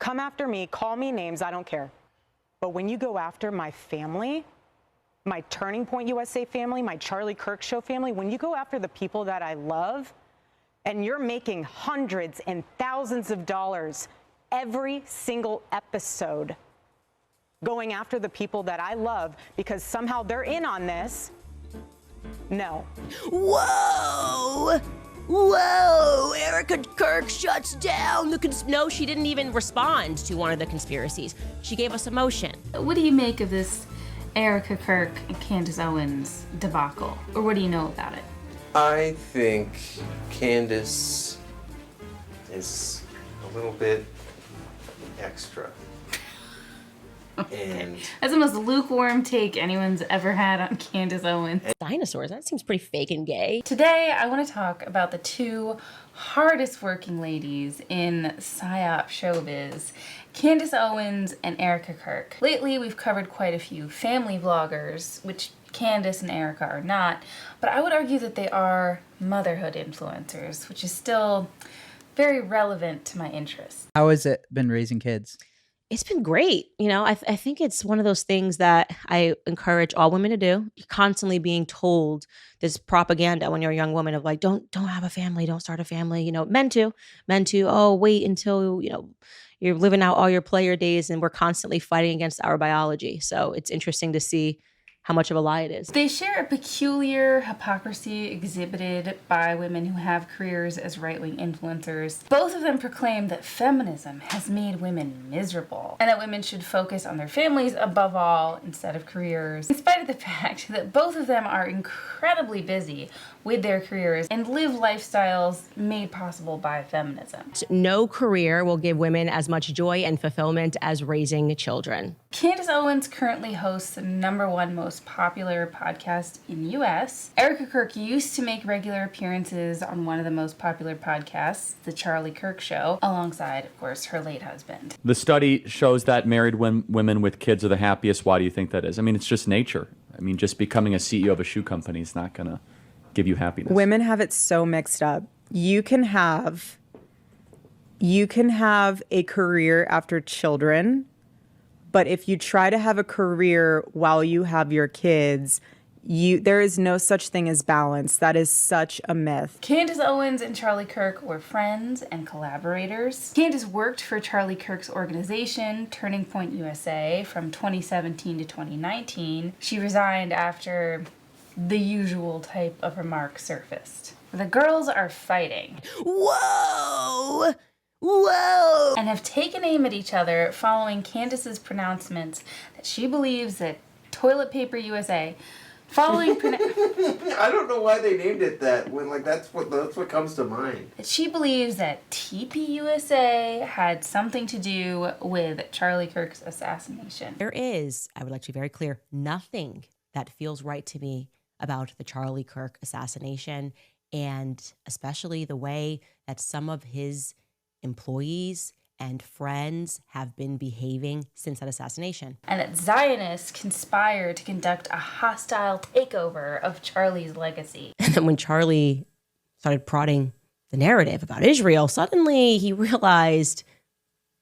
Come after me, call me names, I don't care. But when you go after my family, my Turning Point USA family, my Charlie Kirk Show family, when you go after the people that I love, and you're making hundreds and thousands of dollars every single episode going after the people that I love because somehow they're in on this, no. Whoa! Whoa! Erika Kirk shuts down the No, she didn't even respond to one of the conspiracies. She gave us emotion. What do you make of this Erika Kirk and Candace Owens debacle? Or what do you know about it? I think Candace is a little bit extra. Okay. And that's the most lukewarm take anyone's ever had on Candace Owens. Dinosaurs, that seems pretty fake and gay. Today, I want to talk about the two hardest working ladies in PSYOP showbiz, Candace Owens and Erika Kirk. Lately, we've covered quite a few family vloggers, which Candace and Erika are not, but I would argue that they are motherhood influencers, which is still very relevant to my interests. How has it been raising kids? It's been great. You know, I think it's one of those things that I encourage all women to do. You're constantly being told this propaganda when you're a young woman of like, don't have a family, don't start a family. You know, men too, oh, wait until, you know, you're living out all your player days, and we're constantly fighting against our biology. So it's interesting to see how much of a lie it is. They share a peculiar hypocrisy exhibited by women who have careers as right-wing influencers. Both of them proclaim that feminism has made women miserable and that women should focus on their families above all instead of careers, in spite of the fact that both of them are incredibly busy with their careers and live lifestyles made possible by feminism. No career will give women as much joy and fulfillment as raising children. Candace Owens currently hosts the #1 most popular podcast in the US. Erika Kirk used to make regular appearances on one of the most popular podcasts, The Charlie Kirk Show, alongside, of course, her late husband. The study shows that married women with kids are the happiest. Why do you think that is? I mean, it's just nature. I mean, just becoming a CEO of a shoe company is not going to give you happiness. Women have it so mixed up. You can have a career after children, but if you try to have a career while you have your kids, there is no such thing as balance. That is such a myth. Candace Owens and Charlie Kirk were friends and collaborators. Candace worked for Charlie Kirk's organization, Turning Point USA, from 2017 to 2019. She resigned after the usual type of remark surfaced. The girls are fighting. Whoa! Whoa! And have taken aim at each other following Candace's pronouncements that she believes that Toilet Paper USA, I don't know why they named it that. When that's what comes to mind. That she believes that TP USA had something to do with Charlie Kirk's assassination. There is, I would like to be very clear, nothing that feels right to me about the Charlie Kirk assassination, and especially the way that some of his employees and friends have been behaving since that assassination. And that Zionists conspired to conduct a hostile takeover of Charlie's legacy. And then when Charlie started prodding the narrative about Israel, suddenly he realized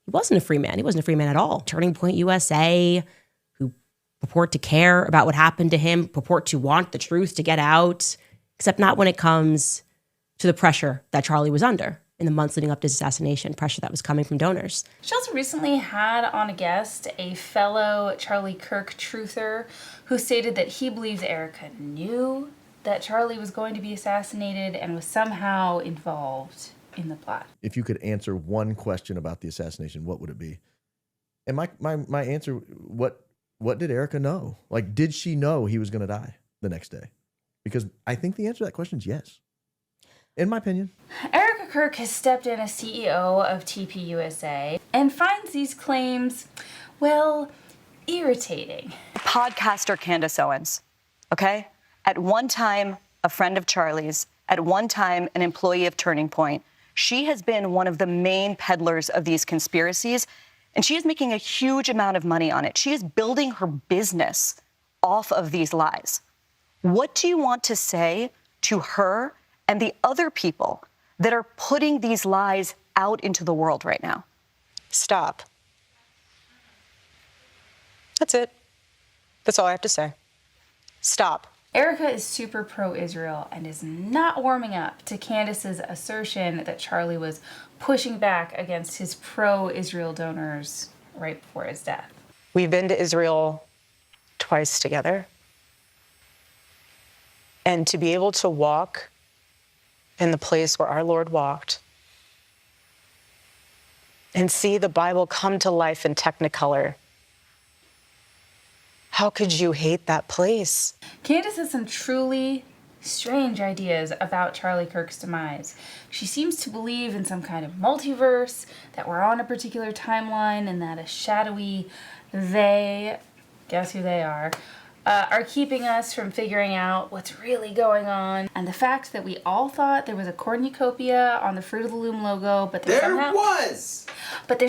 he wasn't a free man. He wasn't a free man at all. Turning Point USA, who purport to care about what happened to him, purport to want the truth to get out, except not when it comes to the pressure that Charlie was under in the months leading up to his assassination, pressure that was coming from donors. She also recently had on a guest a fellow Charlie Kirk truther who stated that he believes Erika knew that Charlie was going to be assassinated and was somehow involved in the plot. If you could answer one question about the assassination, what would it be? And my answer, what did Erika know? Like, did she know he was going to die the next day? Because I think the answer to that question is yes, in my opinion. Erika Kirk has stepped in as CEO of TP USA and finds these claims, well, irritating. Podcaster Candace Owens, okay? At one time, a friend of Charlie's, at one time, an employee of Turning Point. She has been one of the main peddlers of these conspiracies, and she is making a huge amount of money on it. She is building her business off of these lies. What do you want to say to her and the other people that are putting these lies out into the world right now? Stop. That's it. That's all I have to say. Stop. Erika is super pro-Israel and is not warming up to Candace's assertion that Charlie was pushing back against his pro-Israel donors right before his death. We've been to Israel twice together. And to be able to walk in the place where our Lord walked and see the Bible come to life in Technicolor, how could you hate that place? Candace has some truly strange ideas about Charlie Kirk's demise. She seems to believe in some kind of multiverse, that we're on a particular timeline, and that a shadowy they, guess who they are keeping us from figuring out what's really going on. And the fact that we all thought there was a cornucopia on the Fruit of the Loom logo, but there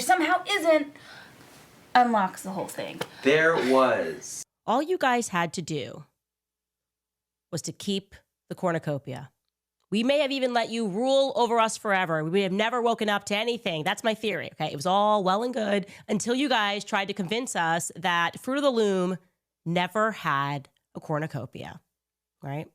somehow isn't, unlocks the whole thing. There was. All you guys had to do was to keep the cornucopia. We may have even let you rule over us forever. We may have never woken up to anything. That's my theory, okay? It was all well and good until you guys tried to convince us that Fruit of the Loom never had a cornucopia, right?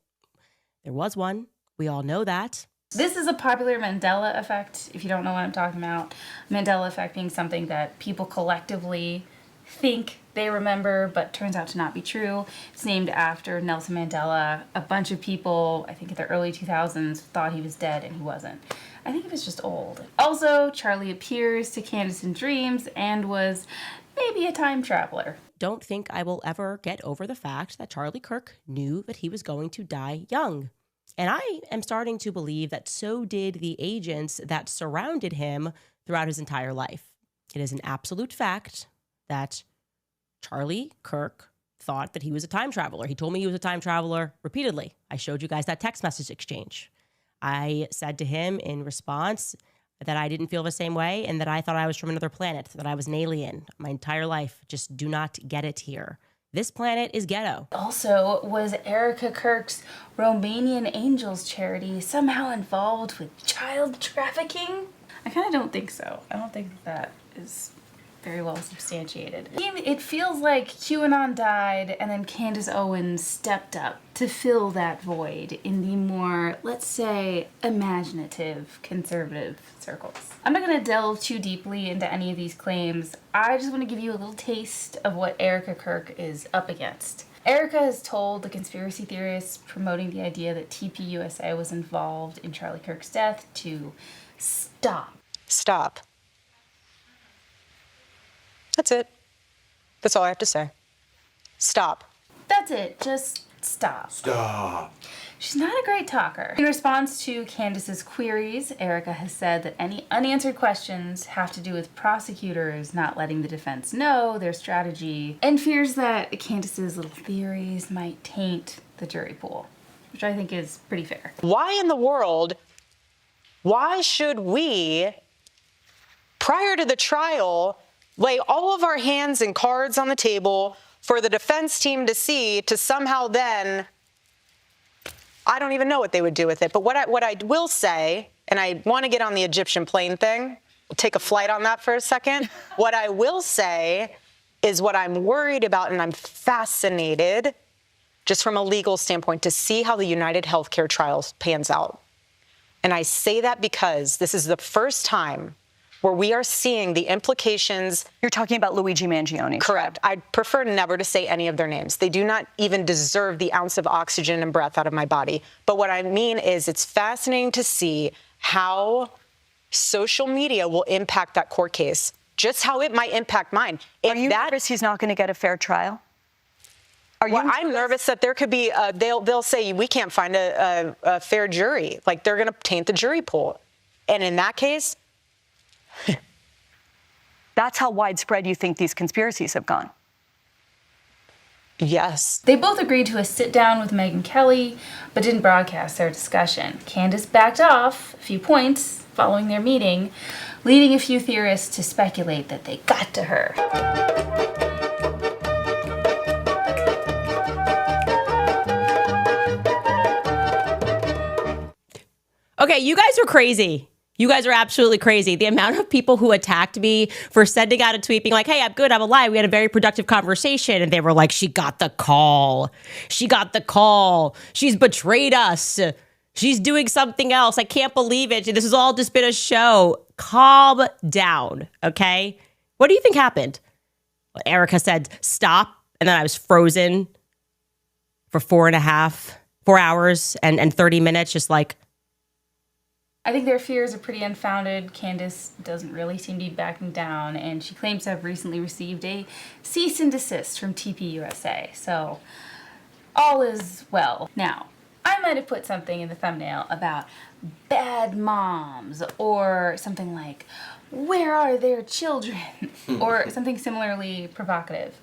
There was one. We all know that. This is a popular Mandela effect, if you don't know what I'm talking about. Mandela effect being something that people collectively think they remember, but turns out to not be true. It's named after Nelson Mandela. A bunch of people, I think in the early 2000s, thought he was dead and he wasn't. I think he was just old. Also, Charlie appears to Candace in dreams and was maybe a time traveler. Don't think I will ever get over the fact that Charlie Kirk knew that he was going to die young. And I am starting to believe that so did the agents that surrounded him throughout his entire life. It is an absolute fact that Charlie Kirk thought that he was a time traveler. He told me he was a time traveler repeatedly. I showed you guys that text message exchange. I said to him in response that I didn't feel the same way and that I thought I was from another planet, that I was an alien my entire life. Just do not get it here. This planet is ghetto. Also, was Erika Kirk's Romanian Angels charity somehow involved with child trafficking? I kind of don't think so. I don't think that is very well substantiated. It feels like QAnon died and then Candace Owens stepped up to fill that void in the more, let's say, imaginative conservative circles. I'm not going to delve too deeply into any of these claims. I just want to give you a little taste of what Erika Kirk is up against. Erika has told the conspiracy theorists promoting the idea that TPUSA was involved in Charlie Kirk's death to stop. Stop. That's it. That's all I have to say. Stop. That's it. Just stop. Stop. She's not a great talker. In response to Candace's queries, Erika has said that any unanswered questions have to do with prosecutors not letting the defense know their strategy, and fears that Candace's little theories might taint the jury pool, which I think is pretty fair. Why in the world, why should we, prior to the trial, lay all of our hands and cards on the table for the defense team to see, to somehow then, I don't even know what they would do with it. But what I will say, and I want to get on the Egyptian plane thing, we'll take a flight on that for a second. What I will say is what I'm worried about, and I'm fascinated, just from a legal standpoint, to see how the United Healthcare trial pans out. And I say that because this is the first time where we are seeing the implications. You're talking about Luigi Mangione. Correct. I'd prefer never to say any of their names. They do not even deserve the ounce of oxygen and breath out of my body. But what I mean is it's fascinating to see how social media will impact that court case, just how it might impact mine. Are you nervous he's not going to get a fair trial? I'm nervous that there could be, they'll say we can't find a fair jury. Like they're going to taint the jury pool. And in that case, that's how widespread you think these conspiracies have gone. Yes. They both agreed to a sit down with Megyn Kelly, but didn't broadcast their discussion. Candace backed off a few points following their meeting, leading a few theorists to speculate that they got to her. Okay, you guys are crazy. You guys are absolutely crazy. The amount of people who attacked me for sending out a tweet being like, hey, I'm good, I'm alive. We had a very productive conversation. And they were like, she got the call. She got the call. She's betrayed us. She's doing something else. I can't believe it. This has all just been a show. Calm down, okay? What do you think happened? Well, Erika said, stop. And then I was frozen for 4 hours and 30 minutes, just like, I think their fears are pretty unfounded. Candace doesn't really seem to be backing down, and she claims to have recently received a cease and desist from TPUSA. So all is well. Now, I might have put something in the thumbnail about bad moms or something like, where are their children? Or something similarly provocative.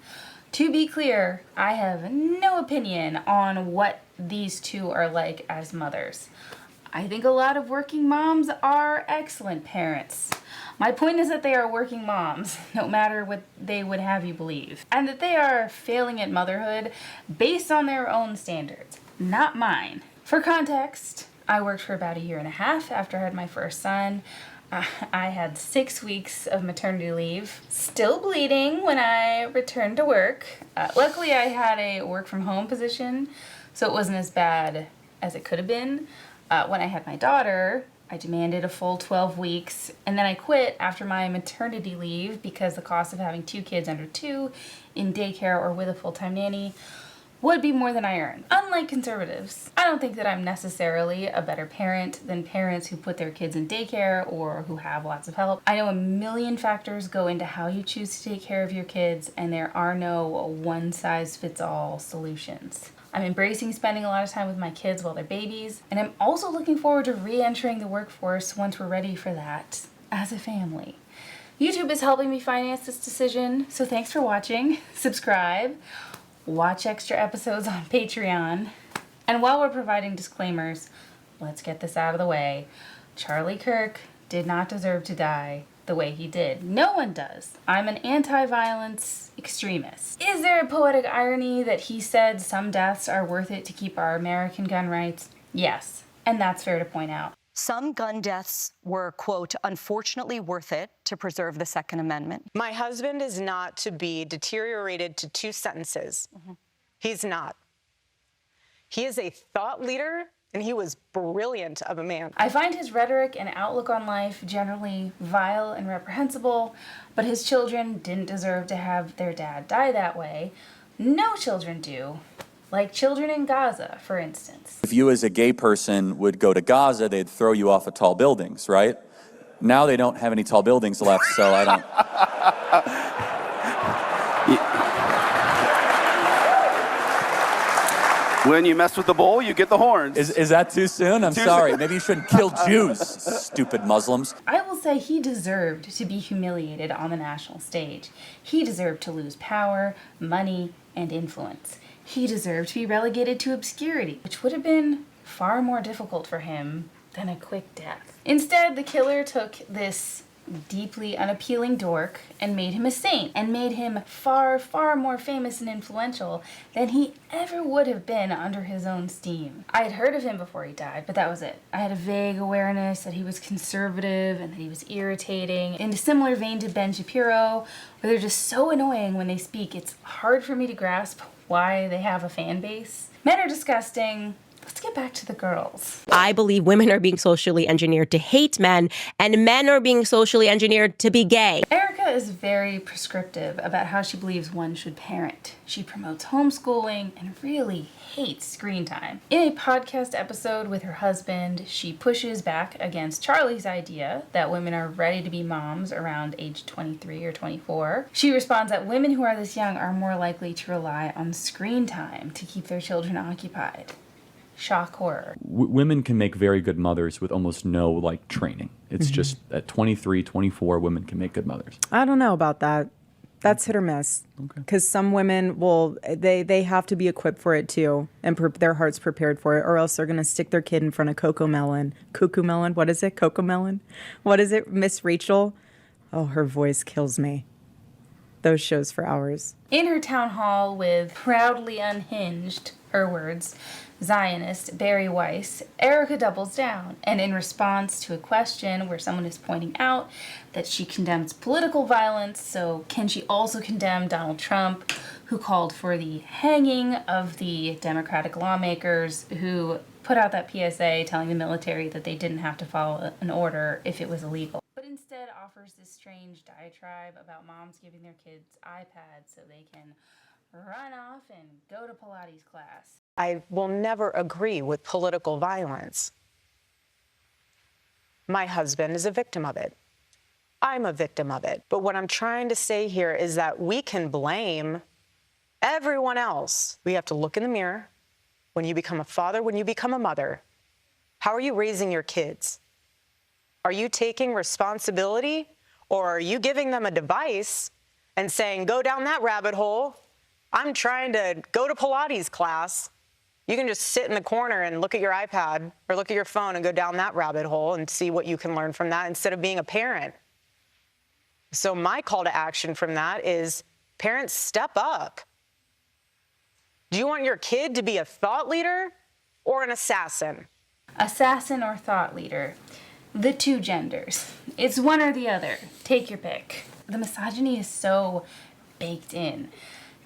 To be clear, I have no opinion on what these two are like as mothers. I think a lot of working moms are excellent parents. My point is that they are working moms, no matter what they would have you believe. And that they are failing at motherhood based on their own standards, not mine. For context, I worked for about 1.5 years after I had my first son. I had 6 weeks of maternity leave, still bleeding when I returned to work. Luckily, I had a work from home position, so it wasn't as bad as it could have been. When I had my daughter, I demanded a full 12 weeks, and then I quit after my maternity leave because the cost of having 2 kids under 2 in daycare or with a full-time nanny would be more than I earn. Unlike conservatives, I don't think that I'm necessarily a better parent than parents who put their kids in daycare or who have lots of help. I know a million factors go into how you choose to take care of your kids, and there are no one-size-fits-all solutions. I'm embracing spending a lot of time with my kids while they're babies, and I'm also looking forward to re-entering the workforce once we're ready for that as a family. YouTube is helping me finance this decision, so thanks for watching. Subscribe, watch extra episodes on Patreon, and while we're providing disclaimers, let's get this out of the way. Charlie Kirk did not deserve to die the way he did. No one does. I'm an anti-violence extremist. Is there a poetic irony that he said some deaths are worth it to keep our American gun rights? Yes, and that's fair to point out. Some gun deaths were, quote, unfortunately worth it to preserve the Second Amendment. My husband is not to be deteriorated to 2 sentences. He's not. He is a thought leader, and he was brilliant of a man. I find his rhetoric and outlook on life generally vile and reprehensible, but his children didn't deserve to have their dad die that way. No children do. Like children in Gaza, for instance. If you as a gay person would go to Gaza, they'd throw you off of tall buildings, right? Now they don't have any tall buildings left, so I don't... When you mess with the bull, you get the horns. Is that too soon? I'm sorry. Maybe you shouldn't kill Jews, stupid Muslims. I will say he deserved to be humiliated on the national stage. He deserved to lose power, money, and influence. He deserved to be relegated to obscurity, which would have been far more difficult for him than a quick death. Instead, the killer took this deeply unappealing dork and made him a saint, and made him far, far more famous and influential than he ever would have been under his own steam. I had heard of him before he died, but that was it. I had a vague awareness that he was conservative and that he was irritating. In a similar vein to Ben Shapiro, where they're just so annoying when they speak, it's hard for me to grasp why they have a fan base. Men are disgusting. Let's get back to the girls. I believe women are being socially engineered to hate men, and men are being socially engineered to be gay. Erika is very prescriptive about how she believes one should parent. She promotes homeschooling and really hates screen time. In a podcast episode with her husband, she pushes back against Charlie's idea that women are ready to be moms around age 23 or 24. She responds that women who are this young are more likely to rely on screen time to keep their children occupied. Shock horror. Women can make very good mothers with almost no training. It's just at 23, 24, women can make good mothers. I don't know about that. That's hit or miss. Because some women they have to be equipped for it too, and their heart's prepared for it, or else they're gonna stick their kid in front of cuckoo melon. What is it? Cocoa melon? What is it? Miss Rachel? Oh, her voice kills me. Those shows for hours. In her town hall with proudly unhinged, her words, Zionist, Bari Weiss, Erika doubles down, and in response to a question where someone is pointing out that she condemns political violence, so can she also condemn Donald Trump, who called for the hanging of the Democratic lawmakers who put out that PSA telling the military that they didn't have to follow an order if it was illegal, but instead offers this strange diatribe about moms giving their kids iPads so they can run off and go to Pilates class. I will never agree with political violence. My husband is a victim of it. I'm a victim of it. But what I'm trying to say here is that we can blame everyone else. We have to look in the mirror. When you become a father, when you become a mother, how are you raising your kids? Are you taking responsibility, or are you giving them a device and saying, go down that rabbit hole? I'm trying to go to Pilates class. You can just sit in the corner and look at your iPad or look at your phone and go down that rabbit hole and see what you can learn from that instead of being a parent. So my call to action from that is, parents, step up. Do you want your kid to be a thought leader or an assassin? Assassin or thought leader. The two genders. It's one or the other. Take your pick. The misogyny is so baked in.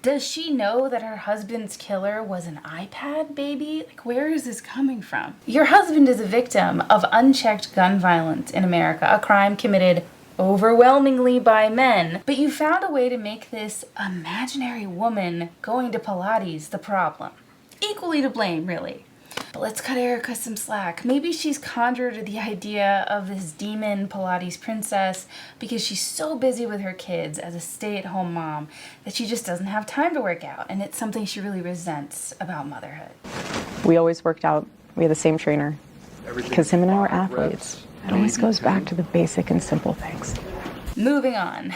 Does she know that her husband's killer was an iPad baby? Like, where is this coming from? Your husband is a victim of unchecked gun violence in America, a crime committed overwhelmingly by men. But you found a way to make this imaginary woman going to Pilates the problem. Equally to blame, really. But let's cut Erika some slack. Maybe she's conjured the idea of this demon Pilates princess because she's so busy with her kids as a stay-at-home mom that she just doesn't have time to work out, and it's something she really resents about motherhood. We always worked out. We had the same trainer because him and I were athletes. It always goes back to the basic and simple things. Moving on.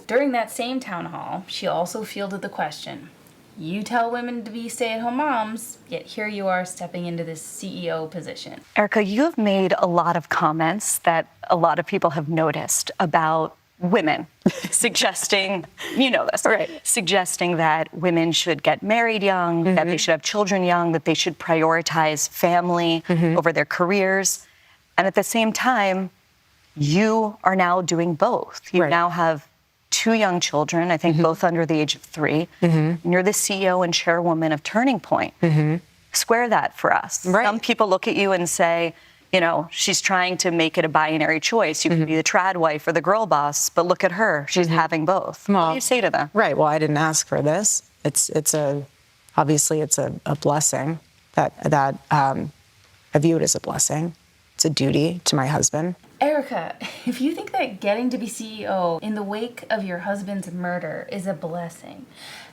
During that same town hall, she also fielded the question, you tell women to be stay-at-home moms, yet here you are stepping into this CEO position. Erika, you have made a lot of comments that a lot of people have noticed about women, suggesting, you know this, right? Suggesting that women should get married young, that they should have children young, that they should prioritize family over their careers. And at the same time, you are now doing both. You now have 2 young children, I think both under the age of 3. And you're the CEO and chairwoman of Turning Point. Square that for us. Right. Some people look at you and say, you know, she's trying to make it a binary choice. You can be the trad wife or the girl boss, but look at her. She's having both. What do you say to them? Right. Well, I didn't ask for this. Obviously it's a blessing that I view it as a blessing. It's a duty to my husband. Erika, if you think that getting to be CEO in the wake of your husband's murder is a blessing,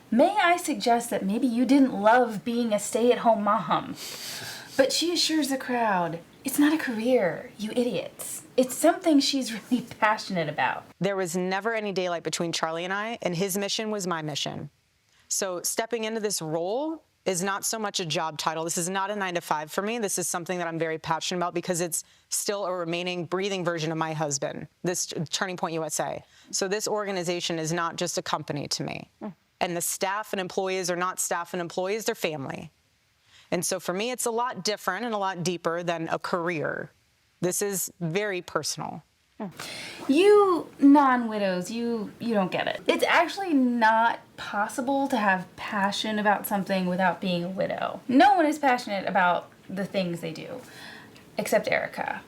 may I suggest that maybe you didn't love being a stay-at-home mom? But she assures the crowd, it's not a career, you idiots. It's something she's really passionate about. There was never any daylight between Charlie and his mission was my mission. So stepping into this role is not so much a job title. This is not a 9-to-5 for me. This is something that I'm very passionate about because it's still a remaining breathing version of my husband, this Turning Point USA. So this organization is not just a company to me. And the staff and employees are not staff and employees, they're family. And so for me, it's a lot different and a lot deeper than a career. This is very personal. You non-widows, you don't get it. It's actually not possible to have passion about something without being a widow. No one is passionate about the things they do, except Erika,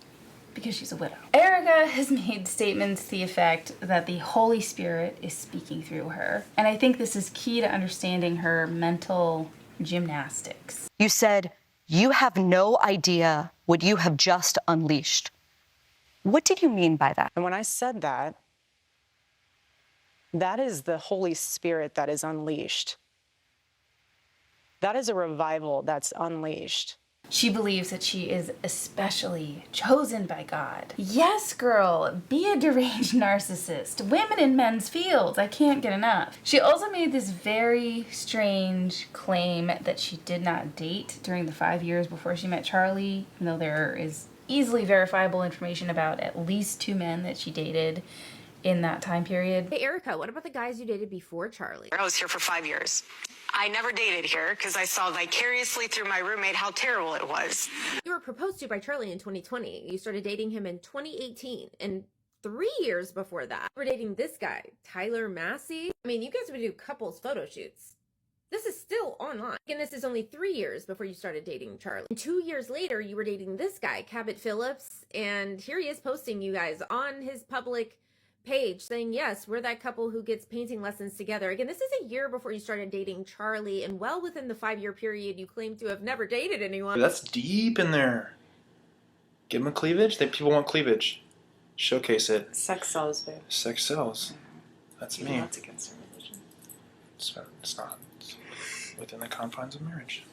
because she's a widow. Erika has made statements to the effect that the Holy Spirit is speaking through her, and I think this is key to understanding her mental gymnastics. You said, you have no idea what you have just unleashed. What did you mean by that? And when I said that, that is the Holy Spirit that is unleashed. That is a revival that's unleashed. She believes that she is especially chosen by God. Yes, girl, be a deranged narcissist. Women in men's fields, I can't get enough. She also made this very strange claim that she did not date during the 5 years before she met Charlie, even though there is easily verifiable information about at least 2 men that she dated in that time period. Hey, Erika, what about the guys you dated before Charlie? I was here for 5 years. I never dated here because I saw vicariously through my roommate how terrible it was. You were proposed to by Charlie in 2020. You started dating him in 2018. And 3 years before that, you were dating this guy, Tyler Massey. I mean, you guys would do couples photo shoots. This is still online. And this is only 3 years before you started dating Charlie. And 2 years later, you were dating this guy, Cabot Phillips. And here he is posting you guys on his public page saying, yes, we're that couple who gets painting lessons together. Again, this is a year before you started dating Charlie, and well within the 5-year period you claim to have never dated anyone. That's deep in there. Give them a cleavage. People want cleavage. Showcase it. Sex sells, babe. Sex sells. That's me. That's against our religion. It's not. It's within the confines of marriage.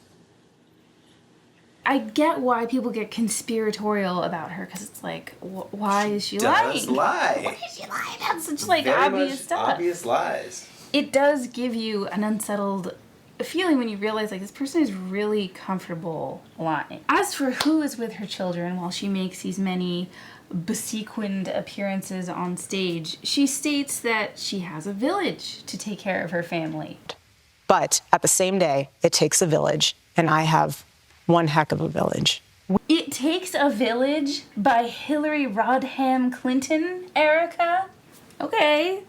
I get why people get conspiratorial about her, because it's like, why is she lying? Lie. Why is she lying about such like Very obvious much stuff? Obvious lies. It does give you an unsettled feeling when you realize like this person is really comfortable lying. As for who is with her children while she makes these many besequined appearances on stage, she states that she has a village to take care of her family. But at the same day, it takes a village, and I have one heck of a village. It Takes a Village by Hillary Rodham Clinton, Erika? Okay.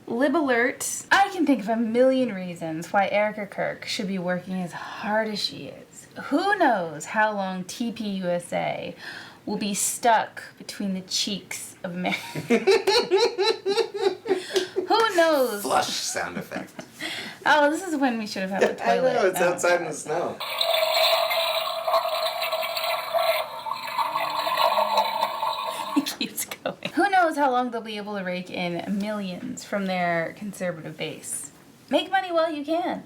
Lib alert. I can think of a million reasons why Erika Kirk should be working as hard as she is. Who knows how long TPUSA will be stuck between the cheeks of America. Who knows? Flush sound effect. Oh, this is when we should have had the toilet. I know, it's outside in the snow. Keeps going. Who knows how long they'll be able to rake in millions from their conservative base. Make money while you can.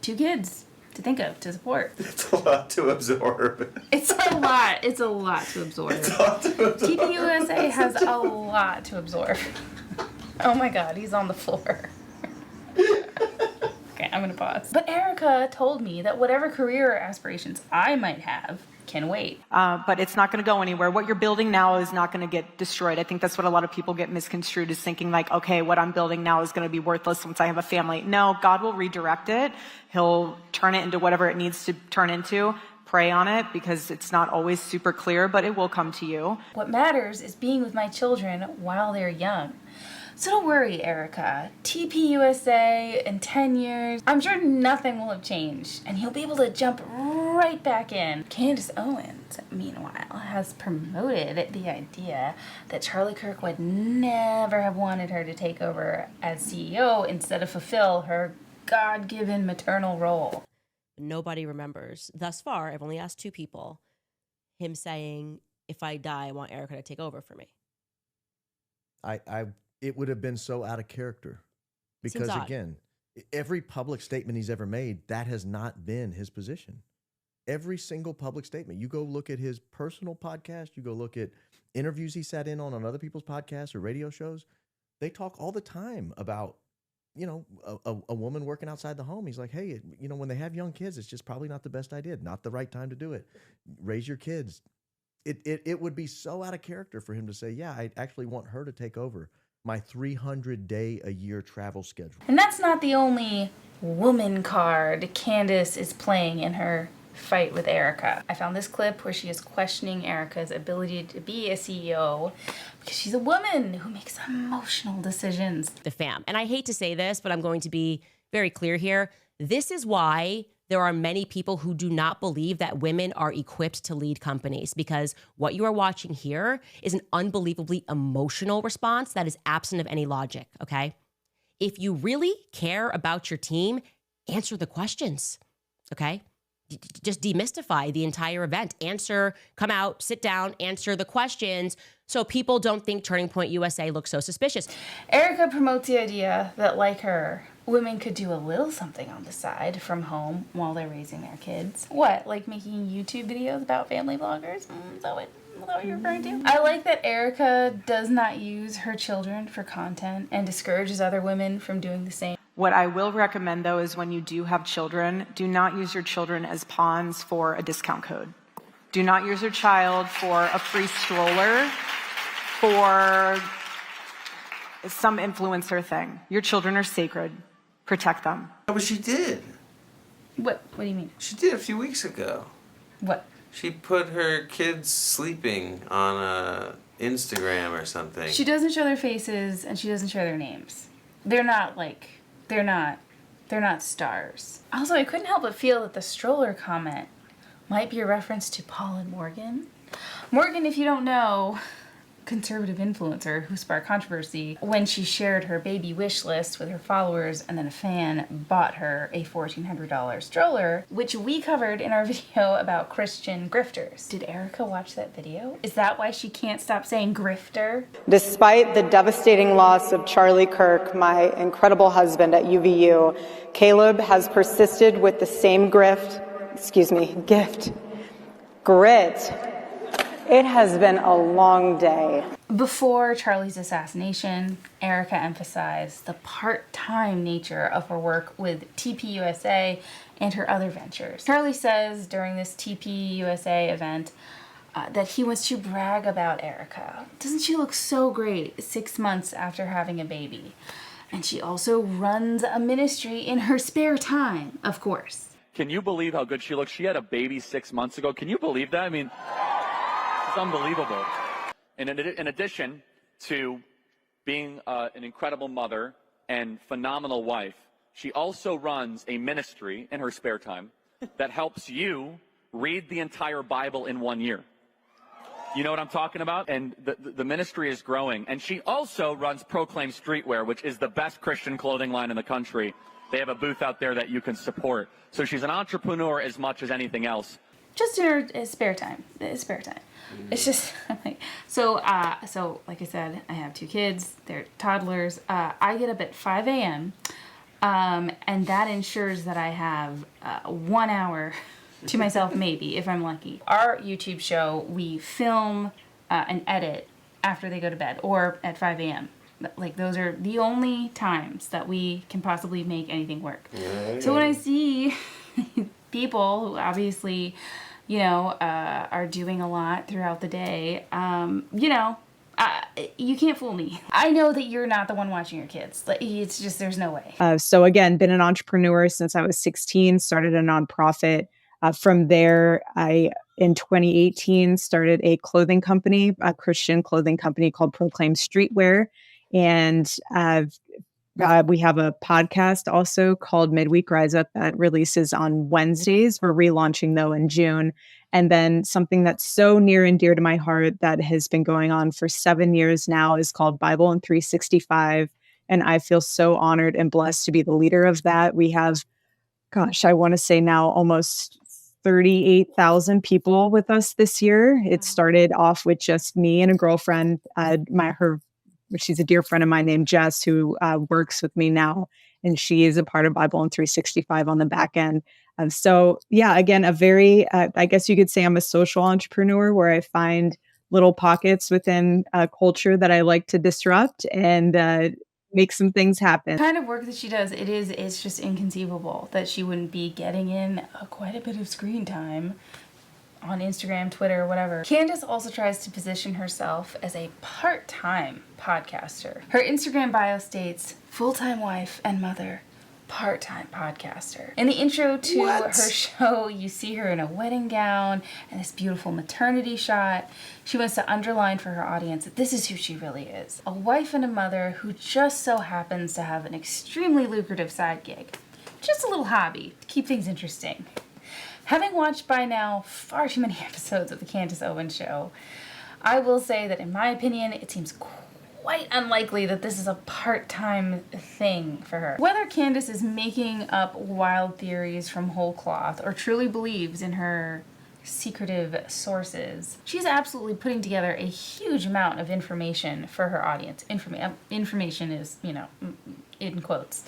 2 kids to think of, to support. It's a lot to absorb. It's a lot. It's a lot to absorb. It's a lot to absorb. TPUSA has a lot to absorb. Oh my God, he's on the floor. Okay, I'm gonna pause. But Erika told me that whatever career aspirations I might have can wait. But it's not going to go anywhere. What you're building now is not going to get destroyed. I think that's what a lot of people get misconstrued, is thinking like, okay, what I'm building now is going to be worthless once I have a family. No, God will redirect it. He'll turn it into whatever it needs to turn into. Pray on it, because it's not always super clear, but it will come to you. What matters is being with my children while they're young. So don't worry, Erika. TPUSA in 10 years, I'm sure nothing will have changed, and you'll be able to jump right back in. Candace Owens, meanwhile, has promoted the idea that Charlie Kirk would never have wanted her to take over as CEO instead of fulfill her God-given maternal role. Nobody remembers. Thus far, I've only asked 2 people, him saying, if I die, I want Erika to take over for me. It would have been so out of character, because again, every public statement he's ever made, that has not been his position. Every single public statement. You go look at his personal podcast, you go look at interviews he sat in on other people's podcasts or radio shows. They talk all the time about, you know, a woman working outside the home. He's like, hey, you know, when they have young kids, it's just probably not the best idea, not the right time to do it. Raise your kids. It would be so out of character for him to say, yeah, I actually want her to take over my 300-day-a-year travel schedule. And that's not the only woman card Candace is playing in her fight with Erika. I found this clip where she is questioning Erika's ability to be a CEO because she's a woman who makes emotional decisions. The fam. And I hate to say this, but I'm going to be very clear here. This is why there are many people who do not believe that women are equipped to lead companies, because what you are watching here is an unbelievably emotional response that is absent of any logic, okay? If you really care about your team, answer the questions, okay? Just demystify the entire event. Answer, come out, sit down, answer the questions so people don't think Turning Point USA looks so suspicious. Erika promotes the idea that, like her, women could do a little something on the side from home while they're raising their kids. What, like making YouTube videos about family vloggers? Is that what you're referring to? I like that Erika does not use her children for content and discourages other women from doing the same. What I will recommend, though, is when you do have children, do not use your children as pawns for a discount code. Do not use your child for a free stroller, for It's some influencer thing. Your children are sacred. Protect them. Oh, but she did. What do you mean? She did a few weeks ago. What? She put her kids sleeping on Instagram or something. She doesn't show their faces and she doesn't share their names. They're not stars. Also, I couldn't help but feel that the stroller comment might be a reference to Paul and Morgan. Morgan, if you don't know, conservative influencer who sparked controversy when she shared her baby wish list with her followers, and then a fan bought her a $1,400 stroller, which we covered in our video about Christian grifters. Did Erika watch that video? Is that why she can't stop saying grifter? Despite the devastating loss of Charlie Kirk, my incredible husband at UVU, Caleb has persisted with the same gift. Grit. It has been a long day. Before Charlie's assassination, Erika emphasized the part-time nature of her work with TPUSA and her other ventures. Charlie says during this TPUSA event that he wants to brag about Erika. Doesn't she look so great 6 months after having a baby? And she also runs a ministry in her spare time, of course. Can you believe how good she looks? She had a baby 6 months ago. Can you believe that? I mean, it's unbelievable. And in addition to being an incredible mother and phenomenal wife, she also runs a ministry in her spare time that helps you read the entire Bible in 1 year. You know what I'm talking about? And the ministry is growing. And she also runs Proclaim Streetwear, which is the best Christian clothing line in the country. They have a booth out there that you can support. So she's an entrepreneur as much as anything else. Just in her spare time. It's just like so. Like I said, I have 2 kids. They're toddlers. I get up at 5 a.m. And that ensures that I have 1 hour to myself, maybe if I'm lucky. Our YouTube show, we film and edit after they go to bed or at 5 a.m. Like those are the only times that we can possibly make anything work. Yeah. So when I see people who obviously, are doing a lot throughout the day, you can't fool me. I know that you're not the one watching your kids. It's just, there's no way. So again, been an entrepreneur since I was 16, started a nonprofit. From there, I, in 2018, started a clothing company, a Christian clothing company called Proclaim Streetwear. And we have a podcast also called Midweek Rise Up that releases on Wednesdays. We're relaunching though in June. And then something that's so near and dear to my heart that has been going on for 7 years now is called Bible in 365. And I feel so honored and blessed to be the leader of that. We have, I want to say now almost 38,000 people with us this year. It started off with just me and a girlfriend, she's a dear friend of mine named Jess, who works with me now. And she is a part of Bible in 365 on the back end. So yeah, again, a very, I guess you could say I'm a social entrepreneur where I find little pockets within a culture that I like to disrupt and make some things happen. The kind of work that she does, it's just inconceivable that she wouldn't be getting in quite a bit of screen time on Instagram, Twitter, whatever. Candace also tries to position herself as a part-time podcaster. Her Instagram bio states, full-time wife and mother, part-time podcaster. In the intro to her show, you see her in a wedding gown and this beautiful maternity shot. She wants to underline for her audience that this is who she really is. A wife and a mother who just so happens to have an extremely lucrative side gig. Just a little hobby to keep things interesting. Having watched by now far too many episodes of the Candace Owens show, I will say that in my opinion, it seems quite unlikely that this is a part-time thing for her. Whether Candace is making up wild theories from whole cloth or truly believes in her secretive sources, she's absolutely putting together a huge amount of information for her audience. Information is, in quotes.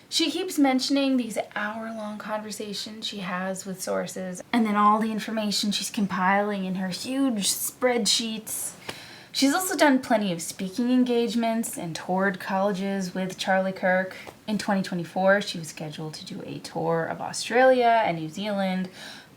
She keeps mentioning these hour-long conversations she has with sources, and then all the information she's compiling in her huge spreadsheets. She's also done plenty of speaking engagements and toured colleges with Charlie Kirk. In 2024, she was scheduled to do a tour of Australia and New Zealand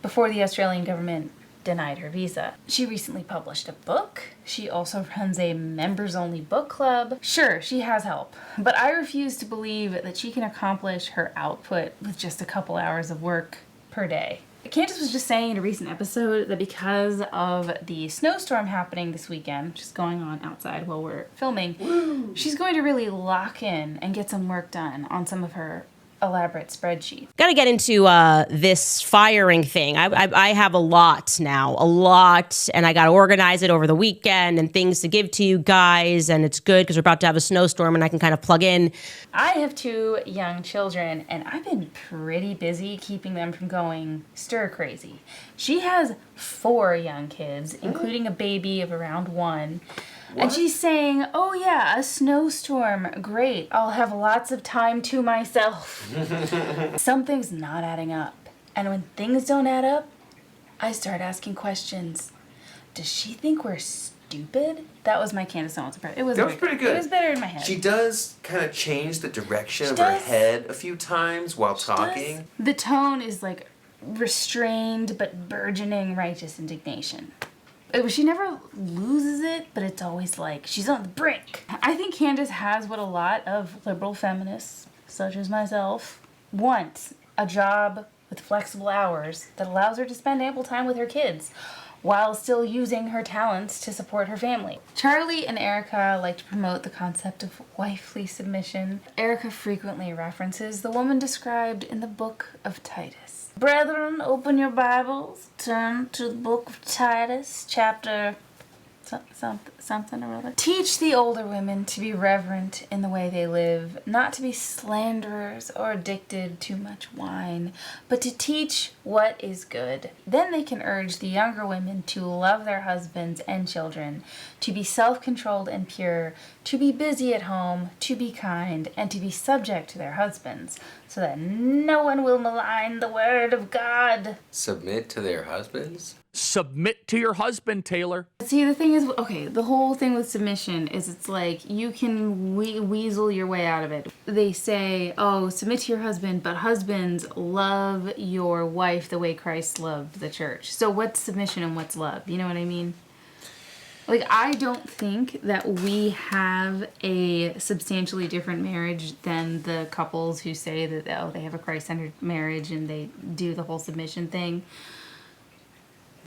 before the Australian government denied her visa. She recently published a book. She also runs a members-only book club. Sure, she has help, but I refuse to believe that she can accomplish her output with just a couple hours of work per day. Candace was just saying in a recent episode that because of the snowstorm happening this weekend, which is going on outside while we're filming, she's going to really lock in and get some work done on some of her elaborate spreadsheet. Got to get into this firing thing. I have a lot now, and I got to organize it over the weekend and things to give to you guys. And it's good because we're about to have a snowstorm and I can kind of plug in. I have 2 young children and I've been pretty busy keeping them from going stir crazy. She has 4 young kids, including a baby of around 1. What? And she's saying, oh yeah, a snowstorm, great, I'll have lots of time to myself. Something's not adding up. And when things don't add up, I start asking questions. Does she think we're stupid? That was my Candace Owens impression. That was pretty good. It was better in my head. She does kind of change the direction of her head a few times while talking. The tone is like restrained but burgeoning righteous indignation. She never loses it, but it's always like she's on the brink. I think Candace has what a lot of liberal feminists, such as myself, want: a job with flexible hours that allows her to spend ample time with her kids while still using her talents to support her family. Charlie and Erika like to promote the concept of wifely submission. Erika frequently references the woman described in the book of Titus. Brethren, open your Bibles, turn to the book of Titus, chapter something or other. Teach the older women to be reverent in the way they live, not to be slanderers or addicted to much wine, but to teach what is good. Then they can urge the younger women to love their husbands and children, to be self-controlled and pure, to be busy at home, to be kind, and to be subject to their husbands, so that no one will malign the word of God. Submit to their husbands? Submit to your husband, Taylor. See, the thing is, okay, the whole thing with submission is it's like you can weasel your way out of it. They say, oh, submit to your husband, but husbands, love your wife the way Christ loved the church. So what's submission and what's love? You know what I mean? Like, I don't think that we have a substantially different marriage than the couples who say that, oh, they have a Christ-centered marriage and they do the whole submission thing.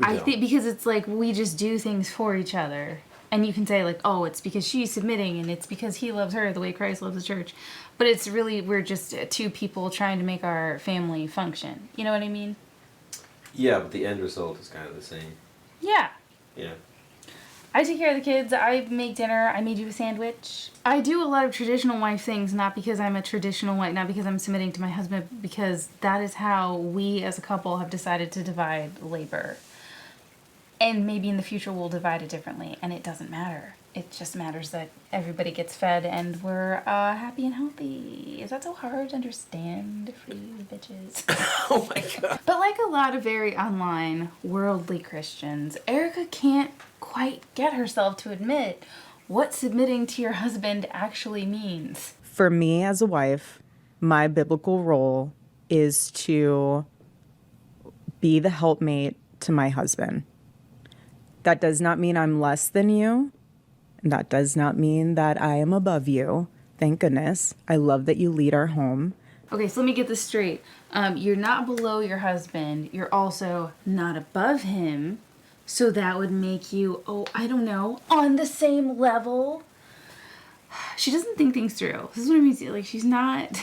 I think because it's like we just do things for each other. And you can say like, oh, it's because she's submitting and it's because he loves her the way Christ loves the church. But it's really, we're just 2 people trying to make our family function. You know what I mean? Yeah, but the end result is kind of the same. Yeah. Yeah. I take care of the kids. I make dinner. I made you a sandwich. I do a lot of traditional wife things, not because I'm a traditional wife, not because I'm submitting to my husband, because that is how we as a couple have decided to divide labor. And maybe in the future we'll divide it differently, and it doesn't matter. It just matters that everybody gets fed and we're happy and healthy. Is that so hard to understand for you bitches? Oh my God. But like a lot of very online, worldly Christians, Erika can't quite get herself to admit what submitting to your husband actually means. For me as a wife, my biblical role is to be the helpmate to my husband. That does not mean I'm less than you. That does not mean that I am above you. Thank goodness. I love that you lead our home. Okay, so let me get this straight. You're not below your husband. You're also not above him. So that would make you, oh, I don't know, on the same level. She doesn't think things through. This is what I mean. Like, she's not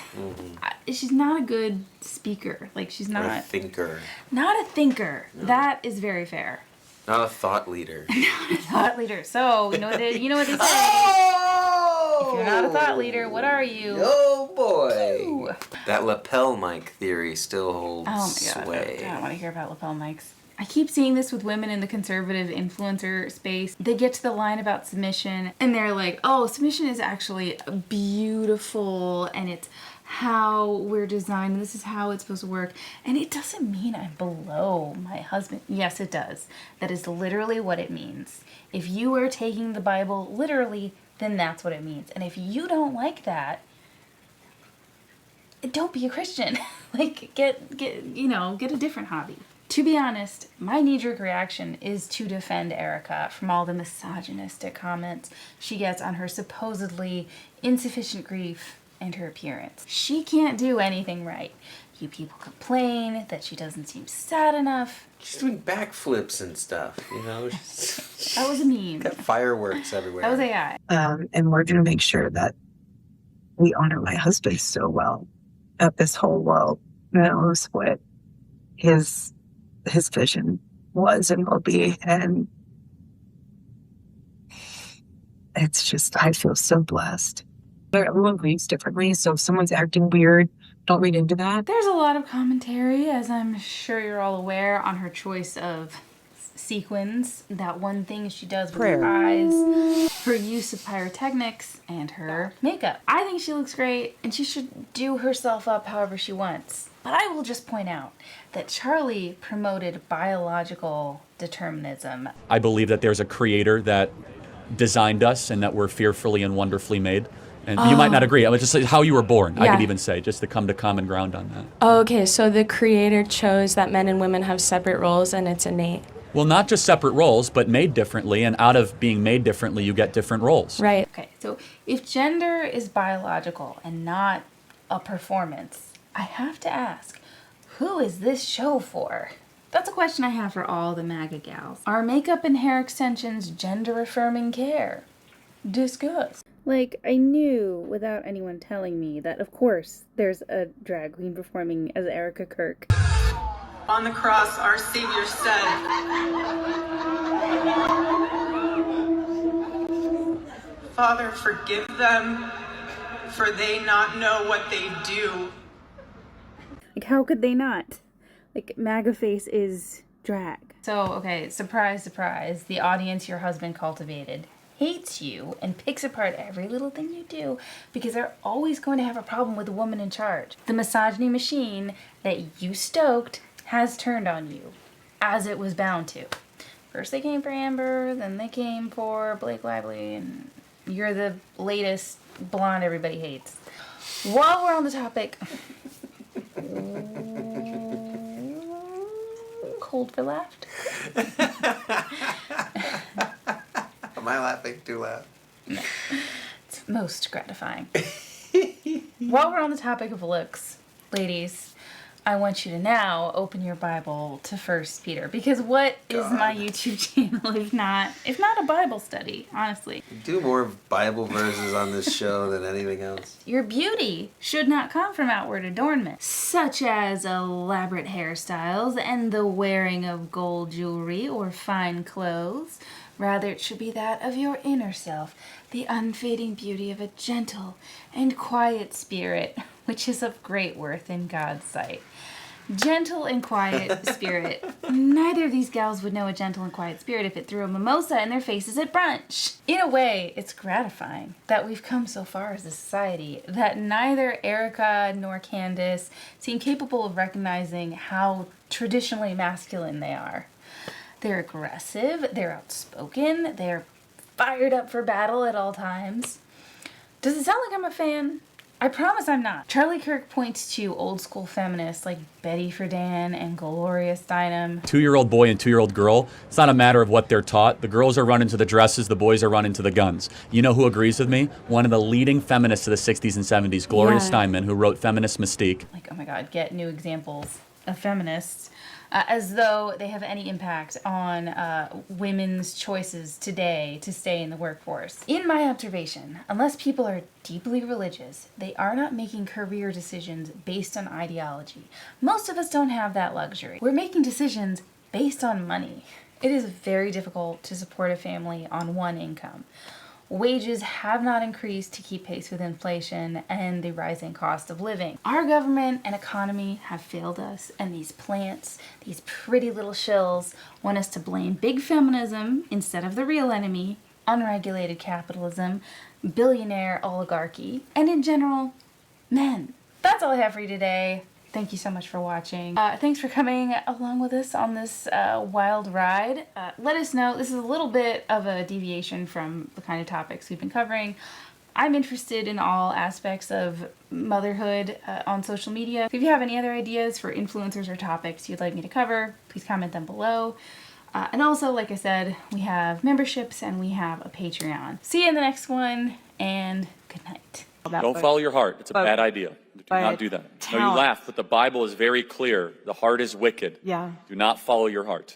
a good speaker. Like, she's not. Or a thinker. Not a thinker. No. That is very fair. Not a thought leader. Not a thought leader. So, you know what they say. Oh! If you're not a thought leader, what are you? Oh, boy. Ooh. That lapel mic theory still holds sway. I don't want to hear about lapel mics. I keep seeing this with women in the conservative influencer space. They get to the line about submission, and they're like, oh, submission is actually beautiful, and it's how we're designed, and this is how it's supposed to work. And it doesn't mean I'm below my husband. Yes, it does. That is literally what it means. If you are taking the Bible literally, then that's what it means. And if you don't like that, don't be a Christian. Like, get a different hobby. To be honest, my knee-jerk reaction is to defend Erika from all the misogynistic comments she gets on her supposedly insufficient grief and her appearance. She can't do anything right. You people complain that she doesn't seem sad enough. She's doing backflips and stuff, you know? That was a meme. Got fireworks everywhere. That was AI. And we're going to make sure that we honor my husband so well that this whole world knows what his vision was and will be. And it's just, I feel so blessed. Everyone grieves differently, so if someone's acting weird, don't read into that. There's a lot of commentary, as I'm sure you're all aware, on her choice of sequins, that one thing she does with her eyes, her use of pyrotechnics, and her makeup. I think she looks great, and she should do herself up however she wants. But I will just point out that Charlie promoted biological determinism. I believe that there's a creator that designed us and that we're fearfully and wonderfully made. And you might not agree. I would just say how you were born. I could even say, just to come to common ground on that. Oh, okay, so the creator chose that men and women have separate roles and it's innate. Well, not just separate roles, but made differently. And out of being made differently, you get different roles. Right. Okay, so if gender is biological and not a performance, I have to ask, who is this show for? That's a question I have for all the MAGA gals. Are makeup and hair extensions gender-affirming care? Discuss. Like, I knew without anyone telling me that, of course, there's a drag queen performing as Erika Kirk. On the cross, our Savior said, Father, forgive them, for they not know what they do. Like, how could they not? Like, MAGA face is drag. So, okay, surprise, surprise, the audience your husband cultivated hates you and picks apart every little thing you do because they're always going to have a problem with the woman in charge. The misogyny machine that you stoked has turned on you, as it was bound to. First they came for Amber, then they came for Blake Lively, and you're the latest blonde everybody hates. While we're on the topic, hold for laughter. Am I laughing too loud? No. It's most gratifying. While we're on the topic of looks, ladies, I want you to now open your Bible to 1 Peter, because what is my YouTube channel if not a Bible study, honestly? We do more Bible verses on this show than anything else. Your beauty should not come from outward adornment, such as elaborate hairstyles and the wearing of gold jewelry or fine clothes. Rather, it should be that of your inner self, the unfading beauty of a gentle and quiet spirit, which is of great worth in God's sight. Gentle and quiet spirit. Neither of these gals would know a gentle and quiet spirit if it threw a mimosa in their faces at brunch. In a way, it's gratifying that we've come so far as a society that neither Erika nor Candace seem capable of recognizing how traditionally masculine they are. They're aggressive, they're outspoken, they're fired up for battle at all times. Does it sound like I'm a fan? I promise I'm not. Charlie Kirk points to old school feminists like Betty Friedan and Gloria Steinem. 2-year-old boy and 2-year-old girl, it's not a matter of what they're taught. The girls are running to the dresses, the boys are running to the guns. You know who agrees with me? One of the leading feminists of the 60s and 70s, Gloria Steinem, who wrote Feminist Mystique. Like, oh my God, get new examples of feminists. As though they have any impact on women's choices today to stay in the workforce. In my observation, unless people are deeply religious, they are not making career decisions based on ideology. Most of us don't have that luxury. We're making decisions based on money. It is very difficult to support a family on one income. Wages have not increased to keep pace with inflation and the rising cost of living. Our government and economy have failed us, and these plants, these pretty little shills, want us to blame big feminism instead of the real enemy, unregulated capitalism, billionaire oligarchy, and in general, men. That's all I have for you today. Thank you so much for watching. Thanks for coming along with us on this wild ride. Let us know. This is a little bit of a deviation from the kind of topics we've been covering. I'm interested in all aspects of motherhood on social media. If you have any other ideas for influencers or topics you'd like me to cover, please comment them below. And also, like I said, we have memberships and we have a Patreon. See you in the next one, and good night. Don't follow your heart. It's a bad idea. Do not do that. No, you laugh, but the Bible is very clear. The heart is wicked. Yeah. Do not follow your heart.